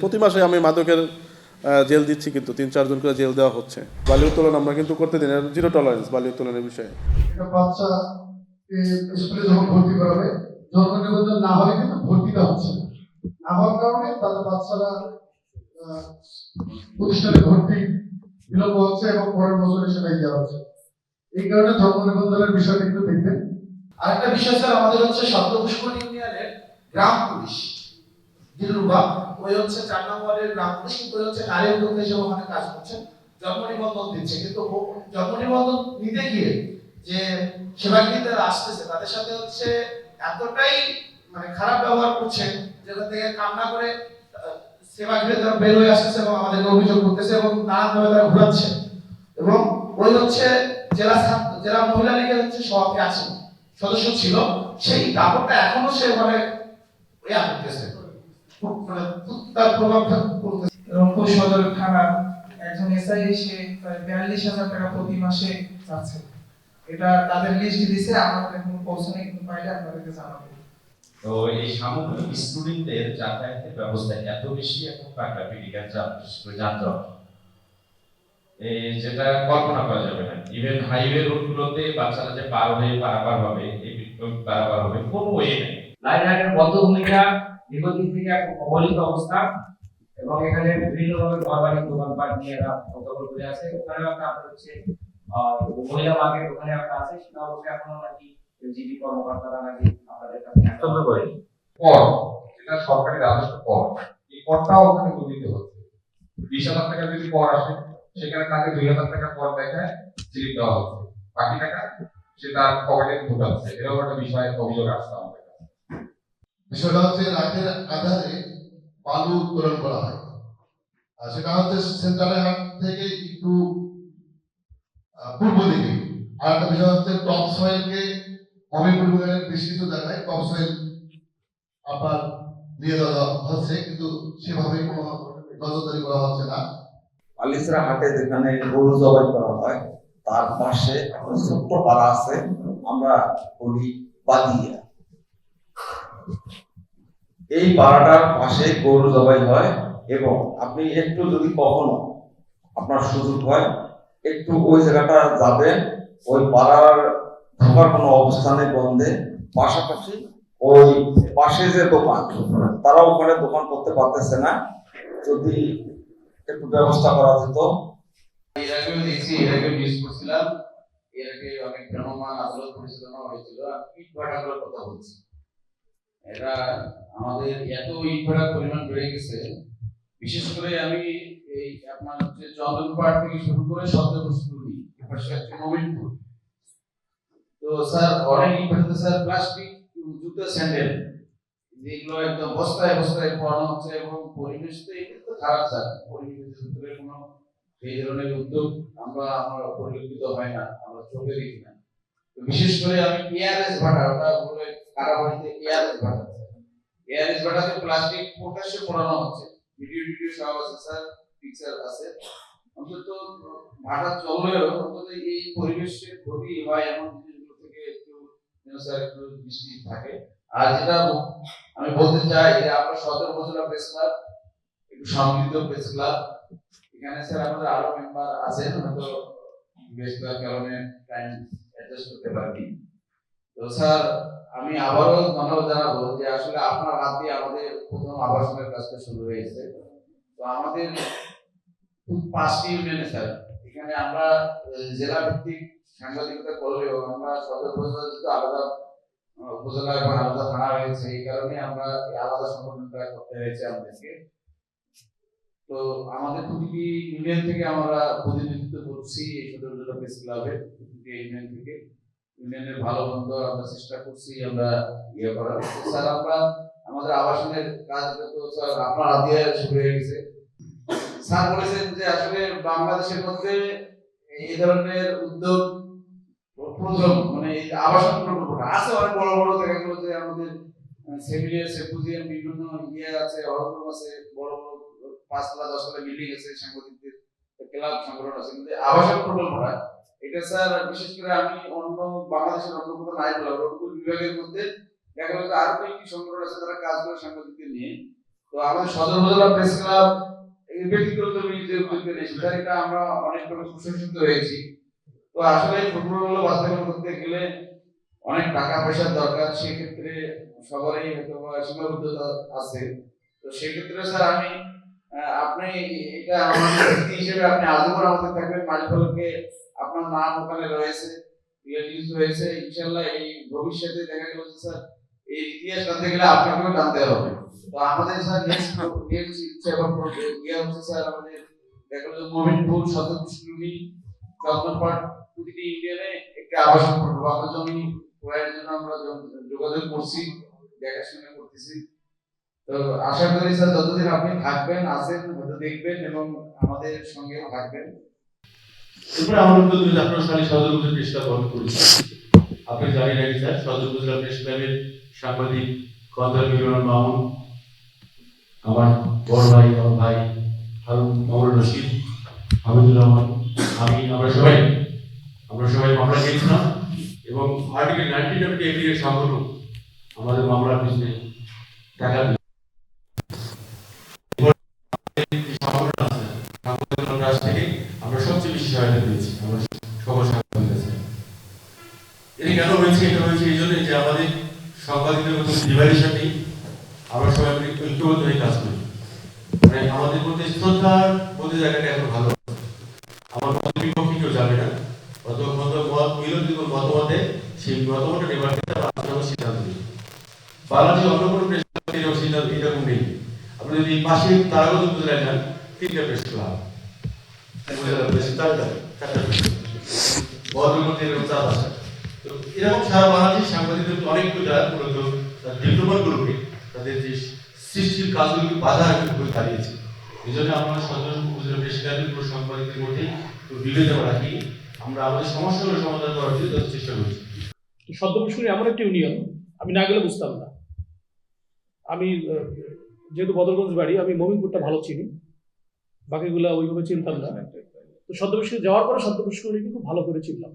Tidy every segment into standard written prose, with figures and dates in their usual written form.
প্রতি মাসে আমি মাদকের জেল দিচ্ছি, কিন্তু ৩-৪ জন করে জেল দেওয়া হচ্ছে। বালি উত্তোলন আমরা কিন্তু করতে দিই না, জিরো টলারেন্স বালি উত্তোলনের বিষয়ে। একটা বাচ্চাকে স্কুলে যখন ভর্তি করাবে, জন্ম নিবন্ধন না হলে কিন্তু ভর্তিটা হচ্ছে না হওয়ার কারণে তাদের বাচ্চারা প্রতিষ্ঠানে ভর্তি বিলম্ব হচ্ছে এবং পরের বছরে সেটাই দেওয়া হচ্ছে। এই কারণে জন্ম নিবন্ধনের বিষয়টা একটু দেখবেন। আরেকটা বিষয় স্যার, আমাদের হচ্ছে শব্দপুষ্কর ইউনিয়নের গ্রাম পুলিশ দিলরুবা, ওই হচ্ছে 4 নম্বরের গ্রাম পুলিশ, কিন্তু ওই হচ্ছে নারী উদ্যোক্তা হিসেবে ওখানে কাজ করছেন, জন্ম নিবন্ধন দিচ্ছে। কিন্তু জন্ম নিবন্ধন নিতে গিয়ে যে সেবাগ্রীদের আসতেছে তাদের সাথে হচ্ছে এতটাই মানে খারাপ ব্যবহার করছে, যেখান থেকে কান্না করে সেবাগ্রীরা বের হয়ে আসতেছে এবং আমাদেরকে অভিযোগ করতেছে এবং নানানভাবে তারা ঘুরাচ্ছে। এবং ওই হচ্ছে জেলা মহিলা লীগের হচ্ছে সভাপতি আছেন, সদস্য ছিল, সেই কাপড়টা এখনো সে মানে ইয়া করতেছে, তার প্রভাব পড়তেছে। রংপুর সদর থানার একজন এসআই সে প্রায় 42,000 টাকা প্রতি মাসে পাচ্ছে। এটা তাদের লিস্ট দিছে, আমাদের এখন পৌঁছানো, কিন্তু পাইলে আপনাদেরকে জানাবো। তো এই সামগ্রিক স্টুডেন্টদের যাতায়াতের ব্যবস্থা এত বেশি এখন টাকা ক্রিটিক্যাল যানজট, যেটা কল্পনা করা যাবে না। ইভেন হাইওয়ে রোডগুলোতে বাচ্চারা যে পারাপার হবে, এই পারাপার হবে, কোনো ওয়ে নেই। লাইনহাটের বদ্ধভূমিকা দীর্ঘদিন থেকে এক অবহেলিত অবস্থা, এবং এখানে বিভিন্ন রকমের ঘরবাড়ি দোকানপাট নিয়ে এরা দখল করে আছে। ওখানে একটা আপনার হচ্ছে মহিলা মার্কেট, ওখানে একটা আছে, সেটা অবশ্য এখনো নাকি জিবি কর্মকর্তারা নাকি আপনাদের কাছে হ্যান্ডওভার করেনি। কর, যেটা সরকারি রাজস্ব কর, এই করটাও ওখানে গঠিত হচ্ছে। 20,000 টাকা যদি কর আসে, সেখানে তাকে 2,000 টাকা কর দেখায় স্লিপ দেওয়া হচ্ছে, বাকি টাকা সে তার পকেটে ঢুকাচ্ছে। এরকম একটা বিষয় অভিযোগ আসছে আমাদের কাছে। বিষয়টা হচ্ছে রাতের আধারে বালু উত্তোলন করা হয়, আর সেটা হচ্ছে সেন্ট্রাল হাট থেকে একটু পূর্ব দিকে। আর একটা বিষয় হচ্ছে টপ সয়েলকে হবিপুর বাজারের বেশ কিছু জায়গায় টপ সয়েল আপনার নিয়ে যাওয়া হচ্ছে, কিন্তু সেভাবে কোনো নজরদারি করা হচ্ছে না। আলিসরা হাটে যেখানে গরু জবাই করা হয়, তার পাশে একটা ছোট্ট পাড়া আছে, আমরা বলি বাদিয়া। এই পাড়াটার পাশে গরু জবাই হয়, এবং আপনি একটু যদি কখনো আপনার সুযোগ হয় একটু ওই জায়গাটা যাবেন, ওই পাড়ার ঢোকার কোনো অবস্থানে বন্ধে, পাশাপাশি ওই পাশে যে দোকান, তারা ওখানে দোকান করতে পারতেছে না, যদি একটু ব্যবস্থা করা যেত। এর আগেও দেখছি, এর আগে নিউজ করছিলাম, এর আগে অনেক ভ্রাম্যমাণ আদালত পরিচালনা হয়েছিল। ইট ভাটাগুলোর কথা বলছি, এরা আমাদের এত ইট ভাটার পরিমাণ বেড়ে গেছে। বিশেষ করে আমি এই আপনার হচ্ছে চন্দনপাড় থেকে শুরু করে শব্দপুষ্করী এপাশে একটা মোমিনপুর, তো স্যার অনেক ইট ভাটাতে স্যার প্লাস্টিক জুতো স্যান্ডেল যেগুলো একদম বস্তায় বস্তায় পড়ানো হচ্ছে, এবং পরিবেশ তো এটা তো খারাপ স্যার। পরিবেশের ভিতরে কোনো এই ধরনের উদ্যোগ আমার পরিলক্ষিত হয় না, আমরা চোখে দেখি না। তো বিশেষ করে আমি এআরএস ভাটা, ওটা বলে কারাবাড়িতে এআরএস ভাটা, এআরএস ভাটাতে প্লাস্টিক প্রকাশ্যে পড়ানো হচ্ছে, ভিডিও সব আছে স্যার, পিকচার আছে। অন্তত ভাটা চললেও অন্তত এই পরিবেশের ক্ষতি হয় এমন জিনিসগুলো থেকে একটু স্যার একটু দৃষ্টি থাকে। আর যেটা আমি বলতে চাই যে আমরা সদর উপজেলা প্রেস ক্লাব একটু সমৃদ্ধ প্রেস ক্লাব, এখানে স্যার আমাদের আরো মেম্বার আছেন, হয়তো বেশ কয়েক কারণে টাইম অ্যাডজাস্ট করতে পারিনি। তো স্যার আমি আবারও ধন্যবাদ জানাবো যে আসলে আপনার হাত দিয়ে আমাদের প্রথম আবাসনের কাজটা শুরু হয়েছে। তো আমাদের 5টি ইউনিয়নে স্যার, এখানে আমরা জেলা ভিত্তিক সাংবাদিকতা করলেও আমরা সদর উপজেলা যেহেতু আলাদা উপজেলা এবং আলাদা থানা রয়েছে, এই কারণে আমরা আলাদা সংগঠনটা করতে হয়েছে আমাদেরকে। তো আমাদের প্রতিটি ইউনিয়ন থেকে আমরা প্রতিনিধিত্ব করছি এই সদর উপজেলা প্রেস ক্লাবের প্রতিটি ইউনিয়ন থেকে। ইউনিয়নের ভালো মন্দ আমরা চেষ্টা করছি আমরা ইয়ে করার। স্যার আমরা আমাদের আবাসনের কাজ তো স্যার আপনার হাত দিয়ে শুরু হয়ে গেছে। স্যার বলেছেন যে আসলে বাংলাদেশের মধ্যে এই ধরনের উদ্যোগ প্রথম, মানে এই আবাসন প্রকল্পটা আছে, অনেক বড় বড় দেখা গেল যে আমাদের সেমিনার সেম্পোজিয়াম বিভিন্ন ইয়ে আছে, হলরুম আছে, বড় বড় 5 তলা 10 তলা বিল্ডিং আছে, সাংবাদিকদের ক্লাব সংগঠন আছে, কিন্তু আবাসন প্রকল্পটা এটা স্যার বিশেষ করে আমি অন্য বাংলাদেশের অন্য কোথাও নাই বললাম, রংপুর বিভাগের মধ্যে দেখা গেল আরো কয়েকটি সংগঠন আছে তারা কাজ করে সাংবাদিকদের নিয়ে। তো আমাদের সদর উপজেলা প্রেস ক্লাব এই ব্যক্তিগত যে উদ্যোগ নিয়েছে স্যার, এটা আমরা অনেক প্রশংসিত হয়েছি। তো আসলে ফুটবল বাস্তবায়ন করতে গেলে অনেক টাকা পয়সার দরকার, সেক্ষেত্রে সবারই হয়তো সীমাবদ্ধতা আছে। তো সেক্ষেত্রে স্যার আমি আপনি এটা আমাদের ব্যক্তি হিসেবে আপনি আজীবন আমাদের থাকবেন, মালিককে আপনার নাম ওখানে রয়েছে, রিলিজ হয়েছে, ইনশাআল্লাহ এই ভবিষ্যতে দেখা গেল যে স্যার এই ইতিহাস জানতে গেলে আপনাকেও জানতে হবে। তো আমাদের স্যার নেক্সট ইচ্ছা এবং ইয়ে হচ্ছে স্যার আমাদের দেখা গেল মোমিনপুর, সদরপুষ্করণী, চন্দ্রপাট প্রতিটি ইউনিয়নে একটি আবাসন করবো। আমরা জমি ক্রয়ের জন্য আমরা যোগাযোগ করছি, দেখাশোনা করতেছি। তো আশা করি স্যার যতদিন আপনি থাকবেন, আছেন, হয়তো দেখবেন এবং আমাদের সঙ্গে থাকবেন। এরপরে আমরা তো 2018 সালে সদর উপজেলা প্রেস ক্লাব গঠন করেছি। আপনি জানেন নাকি স্যার, সদর উপজেলা প্রেস ক্লাবের সাংবাদিক খন্দকার মিলন মামুন, আমার বড় ভাই, আমার ভাই হারুন মামুন রশিদ, হামিদুর রহমান, আমরা সবাই মামলা দিয়েছিলাম এবং আর্টিকেল 1980 এর সংগঠন আমাদের মামলার পিছনে টাকা কাছ থেকে আমরা সবচেয়ে বেশি সহায়তা পেয়েছি। আমরা সকল সাংবাদিক কাছে এটা কেন হয়েছে? এটা হয়েছে এই জন্য যে আমাদের সাংবাদিকদের মধ্যে ডিভাইডেশন নেই, আমরা সবাই ঐক্যবদ্ধ হয়ে কাজ করি। মানে আমাদের মধ্যে শ্রদ্ধার মধ্যে জায়গাটা এখন ভালো, আমার মত বিপক্ষে কেউ যাবে না, মত মিলন দিব মতামতে সেই মতামতটা নেবার ক্ষেত্রে আমরা সিদ্ধান্ত নিই। বাংলাদেশে অন্য কোনো প্রেস ক্লাব সিদ্ধান্ত এরকম নেই। আপনি যদি পাশে তারাগঞ্জ উপজেলায় যান, 3টা প্রেস ক্লাব, এরকম সারা বাংলাদেশ সাংবাদিকদের অনেকগুলো যারা মূলত ডিপ্লোমাগুলোকে তাদের যে সৃষ্টির কাজগুলোকে বাধা করে দাঁড়িয়েছে। এই জন্য আমরা সদর উপজেলা প্রেস ক্লাবের পুরো সাংবাদিকদের মধ্যে বিরোধিতা রাখি, আমরা আমাদের সমস্যাগুলো সমাধান করার জন্য চেষ্টা করছি। সদ্যপুষ্করী এমন একটা ইউনিয়ন, আমি না গেলে বুঝতাম না। আমি যেহেতু বদরগঞ্জ বাড়ি, আমি মমিনপুরটা ভালো চিনি, বাকিগুলা ওইভাবে চিনতাম না। তো সদ্যপুষ্করী যাওয়ার পরে সদ্যপুষ্করীকে খুব ভালো করে চিনলাম।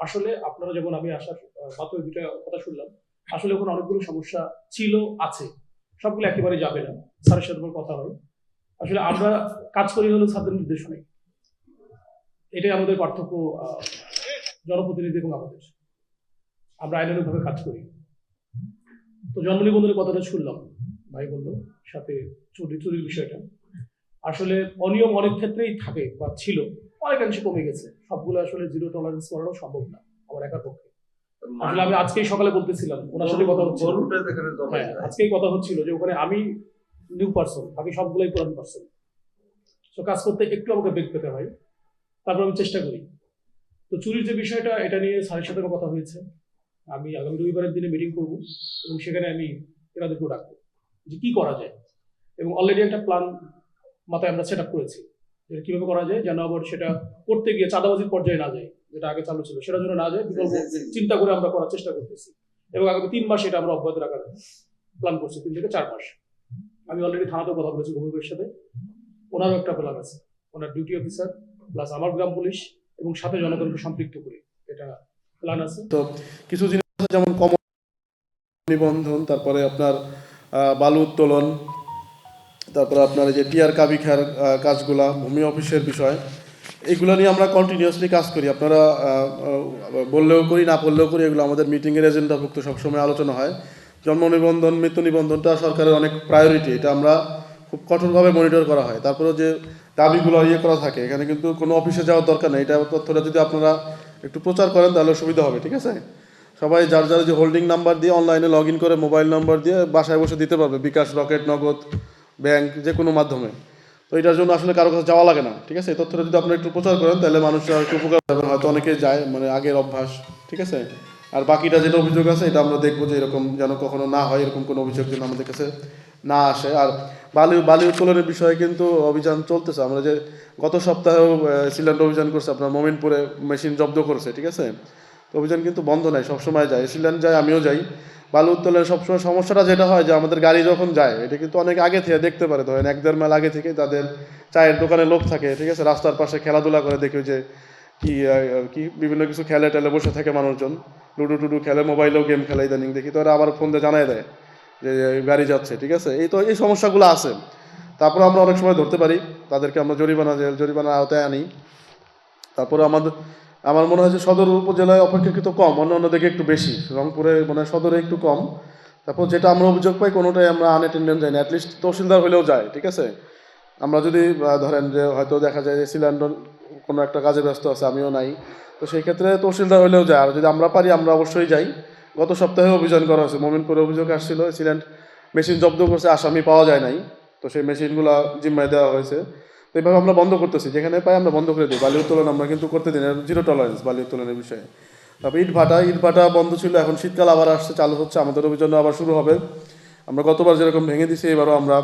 আসলে আপনারা যেমন, আমি আসার মাত্র দুটা কথা শুনলাম, আসলে ওখানে অনেকগুলো সমস্যা ছিল, আছে, সবগুলো একেবারে যাবে না। স্যারের সাথে আমার কথা হয়। আসলে আমরা কাজ করি হলো স্যারদের নির্দেশনায়, এটাই আমাদের পার্থক্য জনপ্রতিনিধি এবং আমাদের। আমরা আইনানুগভাবে কাজ করি। তো জন্ম নিবন্ধনের কথাটা শুনলাম, ভাই বললো, সাথে চুরির বিষয়টা। আসলে অনিয়ম অনেক ক্ষেত্রেই থাকে বা ছিল, অনেকাংশে কমে গেছে। সবগুলো আসলে জিরো টলারেন্স করাও সম্ভব না আমার একার পক্ষে। আসলে আমি আজকেই সকালে বলতেছিলাম, ওনার সাথে কথা হচ্ছিল, আজকেই কথা হচ্ছিল যে ওখানে আমি নিউ পার্সন, বাকি সবগুলোই পুরান পার্সন। তো কাজ করতে একটু আমাকে বেগ পেতে হয়, তারপর আমি চেষ্টা করি। তো চুরির যে বিষয়টা, এটা নিয়ে স্যারের সাথে কথা হয়েছে। আমি আগামী রবিবারের দিনে মিটিং করব এবং সেখানে আমি এনাদেরকেও ডাকবো যে কি করা যায়, এবং অলরেডি একটা প্ল্যান মাথায় আমরা সেট আপ করেছি যে কিভাবে করা যায়, যেন আবার সেটা করতে গিয়ে চাঁদাবাজির পর্যায়ে না যায়, যেটা আগে চালু ছিল সেটা যেন না যায়, বিকল্প চিন্তা করে আমরা করার চেষ্টা করতেছি। এবং আগামী 3 মাস এটা আমরা অব্যাহত রাখার প্ল্যান করছি, 3 থেকে 4 মাস। আমি অলরেডি থানাতেও কথা বলেছি গভীরের সাথে, ওনারও একটা প্ল্যান আছে, ওনার ডিউটি অফিসার প্লাস আমার গ্রাম পুলিশ এবং সাথে জনগণকে সম্পৃক্ত করে এটা প্ল্যান আছে। তো কিছু জিনিস যেমন কমন নিবন্ধন, তারপরে আপনার বালু উত্তোলন, তারপরে আপনার যে টিআর কাবিখার কাজগুলা, ভূমি অফিসের বিষয়, এগুলো নিয়ে আমরা কন্টিনিউয়াসলি কাজ করি। আপনারা বললেও করি, না বললেও করি, এগুলো আমাদের মিটিংয়ের এজেন্ডাভুক্ত সবসময় আলোচনা হয়। জন্ম নিবন্ধন, মৃত্যু নিবন্ধনটা সরকারের অনেক প্রায়োরিটি, এটা আমরা খুব কঠোরভাবে মনিটর করা হয়। তারপরে যে দাবিগুলো করা থাকে, এখানে কিন্তু কোনো অফিসে যাওয়ার দরকার নেই। এটা তথ্যটা যদি আপনারা একটু প্রচার করেন তাহলে সুবিধা হবে, ঠিক আছে? সবাই যার যার যে হোল্ডিং নাম্বার দিয়ে অনলাইনে লগ ইন করে মোবাইল নাম্বার দিয়ে বাসায় বসে দিতে পারবে, বিকাশ, রকেট, নগদ, ব্যাংক, যে কোনো মাধ্যমে। তো এটার জন্য আসলে কারো কাছে যাওয়া লাগে না, ঠিক আছে? এই তথ্যটা যদি আপনারা একটু প্রচার করেন তাহলে মানুষরা একটু উপকার পাবেন। হয়তো অনেকে যায়, মানে আগের অভ্যাস, ঠিক আছে? আর বাকিটা যেটা অভিযোগ আছে এটা আমরা দেখবো যে এরকম যেন কখনো না হয়, এরকম কোনো অভিযোগ যেন আমাদের কাছে না আসে। আর বালি উত্তোলনের বিষয়ে কিন্তু অভিযান চলতেছে। আমরা যে গত সপ্তাহেও সিলিন্ডার অভিযান করছে, আপনার মোমিনপুরে মেশিন জব্দ করছে, ঠিক আছে? তো অভিযান কিন্তু বন্ধ নাই, সবসময় যায়, সিলিন্ডার যায়, আমিও যাই। বালু উত্তোলনের সবসময় সমস্যাটা যেটা হয় যে আমাদের গাড়ি যখন যায়, এটা কিন্তু অনেক আগে থেকে দেখতে পারে, ধরেন 1-1.5 মাইল আগে থেকে তাদের চায়ের দোকানে লোক থাকে, ঠিক আছে? রাস্তার পাশে খেলাধুলা করে, দেখি যে কি বিভিন্ন কিছু খেলে টেলে বসে থাকে মানুষজন, লুডো টুডু খেলে, মোবাইলেও গেম খেলে ইদানিং দেখি। তো ওরা আবার ফোন দিয়ে জানাই দেয় যে গাড়ি যাচ্ছে, ঠিক আছে, এই সমস্যাগুলো আছে। তারপরে আমরা অনেক সময় ধরতে পারি, তাদেরকে আমরা জরিমানার আওতায় আনি। তারপরে আমার মনে হয় যে সদর উপজেলায় অপেক্ষাকৃত কম, অন্য দিকে একটু বেশি, রংপুরে মানে সদরে একটু কম। তারপর যেটা আমরা অভিযোগ পাই কোনোটাই আমরা আনঅ্যাটেন্ডেন্ট যাই না, অ্যাটলিস্ট তহসিলদার হলেও যায়, ঠিক আছে। আমরা যদি ধরেন যে হয়তো দেখা যায় যে সিলিন্ডার কোনো একটা কাজে ব্যস্ত আছে, আমিও নাই, তো সেই ক্ষেত্রে তহসিলদার হলেও যায়। আর যদি আমরা পারি আমরা অবশ্যই যাই। গত সপ্তাহে অভিযান করা হয়েছে, মোমিনপুরে অভিযোগ আসছিল, সিলিন্ডার মেশিন জব্দ করছে, আসামি পাওয়া যায় নাই, তো সেই মেশিনগুলো জিম্মায় দেওয়া হয়েছে। তো এইভাবে আমরা বন্ধ করতেছি, যেখানে পাই আমরা বন্ধ করে দিই। বালি উত্তোলন আমরা কিন্তু করতে দিই না, 0 টলারেন্স বালি উত্তোলনের বিষয়ে। তারপর ইটভাটা বন্ধ ছিল, এখন শীতকাল আবার আসছে, চালু হচ্ছে, আমাদের অভিযান আবার শুরু হবে। আমরা গতবার যেরকম ভেঙে দিছি, এবারও আমরা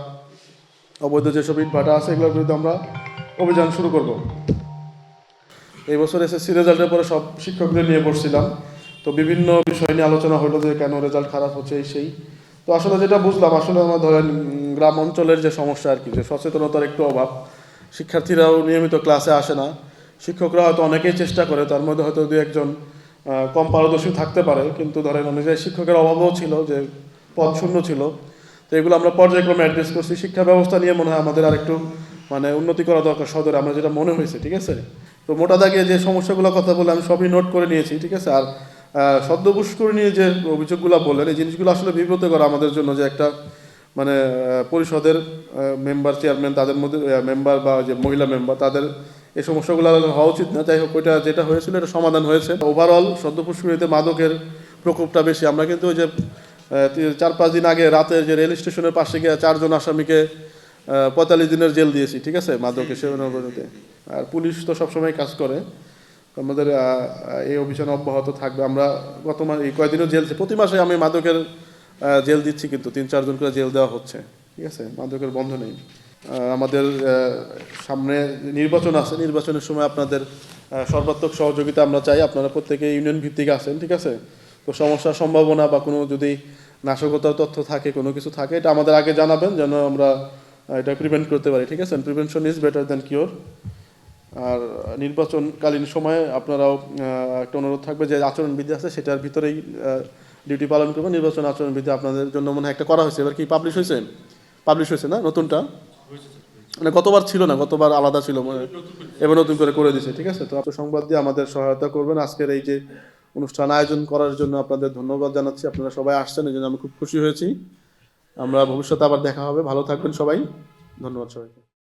অবৈধ যেসব ইটভাটা আছে এগুলোর বিরুদ্ধে আমরা অভিযান শুরু করব। এই বছর এসএসসি রেজাল্টের পরে সব শিক্ষকদের নিয়ে বসছিলাম, তো বিভিন্ন বিষয় নিয়ে আলোচনা হলো যে কেন রেজাল্ট খারাপ হচ্ছে সেই। তো আসলে যেটা বুঝলাম, আসলে আমরা ধরেন গ্রাম অঞ্চলের যে সমস্যা আর কি, যে সচেতনতার একটু অভাব, শিক্ষার্থীরাও নিয়মিত ক্লাসে আসে না, শিক্ষকরা হয়তো অনেকেই চেষ্টা করে, তার মধ্যে হয়তো 2-1 কম পারদর্শী থাকতে পারে, কিন্তু ধরেন অনুযায়ী শিক্ষকের অভাবও ছিল, যে পদ শূন্য ছিল। তো এগুলো আমরা পর্যায়ক্রমে অ্যাড্রেস করছি। শিক্ষা ব্যবস্থা নিয়ে মনে হয় আমাদের আরেকটু মানে উন্নতি করা দরকার সদরে, আমরা যেটা মনে হয়েছে, ঠিক আছে। তো মোটা দাগে যে সমস্যাগুলো কথা বলে আমি সবই নোট করে নিয়েছি, ঠিক আছে। আর সদ্যপুষ্কর নিয়ে যে অভিযোগগুলো বললেন, এই জিনিসগুলো আসলে বিব্রত করা আমাদের জন্য, যে একটা মানে পরিষদের মেম্বার চেয়ারম্যান, তাদের মধ্যে মেম্বার বা যে মহিলা মেম্বার, তাদের এই সমস্যাগুলো হওয়া উচিত না। যাই হোক, ওইটা যেটা হয়েছিল এটা সমাধান হয়েছে। ওভারঅল সদ্যপুষ্করিতে মাদকের প্রকোপটা বেশি। আমরা কিন্তু ওই যে 4-5 দিন আগে রাতে যে রেল স্টেশনের পাশে গিয়ে 4 জন আসামিকে 45 দিনের জেল দিয়েছি, ঠিক আছে, মাদক সেবনের অভিযোগে। আর পুলিশ তো সবসময় কাজ করে, আমাদের এই অভিযান অব্যাহত থাকবে। আমরা গত এই কয়েকদিনও জেল, প্রতি মাসে আমি মাদকের জেল দিচ্ছি, কিন্তু 3-4 জন করে জেল দেওয়া হচ্ছে, ঠিক আছে, মাদকের বন্ধ নেই। আমাদের সামনে নির্বাচন আছে, নির্বাচনের সময় আপনাদের সর্বাত্মক সহযোগিতা আমরা চাই। আপনারা প্রত্যেকে ইউনিয়ন ভিত্তিক আছেন, ঠিক আছে। তো সমস্যার সম্ভাবনা বা কোনো যদি নাশকতার তথ্য থাকে, কোনো কিছু থাকে, এটা আমাদের আগে জানাবেন, যেন আমরা এটা প্রিভেন্ট করতে পারি, ঠিক আছে। Prevention is better than cure. আর নির্বাচনকালীন সময়ে আপনারাও একটা অনুরোধ থাকবে যে আচরণবিধি আছে সেটার ভিতরেই ডিউটি পালন করবেন। নির্বাচন আচরণবিধি আপনাদের জন্য মনে হয় একটা করা হয়েছে, এবার কি পাবলিশ হয়েছে না নতুনটা? মানে গতবার ছিল না, গতবার আলাদা ছিল, মানে এবার নতুন করে দিয়েছে, ঠিক আছে। তো আপনার সংবাদ দিয়ে আমাদের সহায়তা করবেন। আজকের এই যে অনুষ্ঠান আয়োজন করার জন্য আপনাদের ধন্যবাদ জানাচ্ছি। আপনারা সবাই আসছেন, এই জন্য আমি খুব খুশি হয়েছি। আমরা ভবিষ্যতে আবার দেখা হবে। ভালো থাকবেন সবাই, ধন্যবাদ সবাইকে।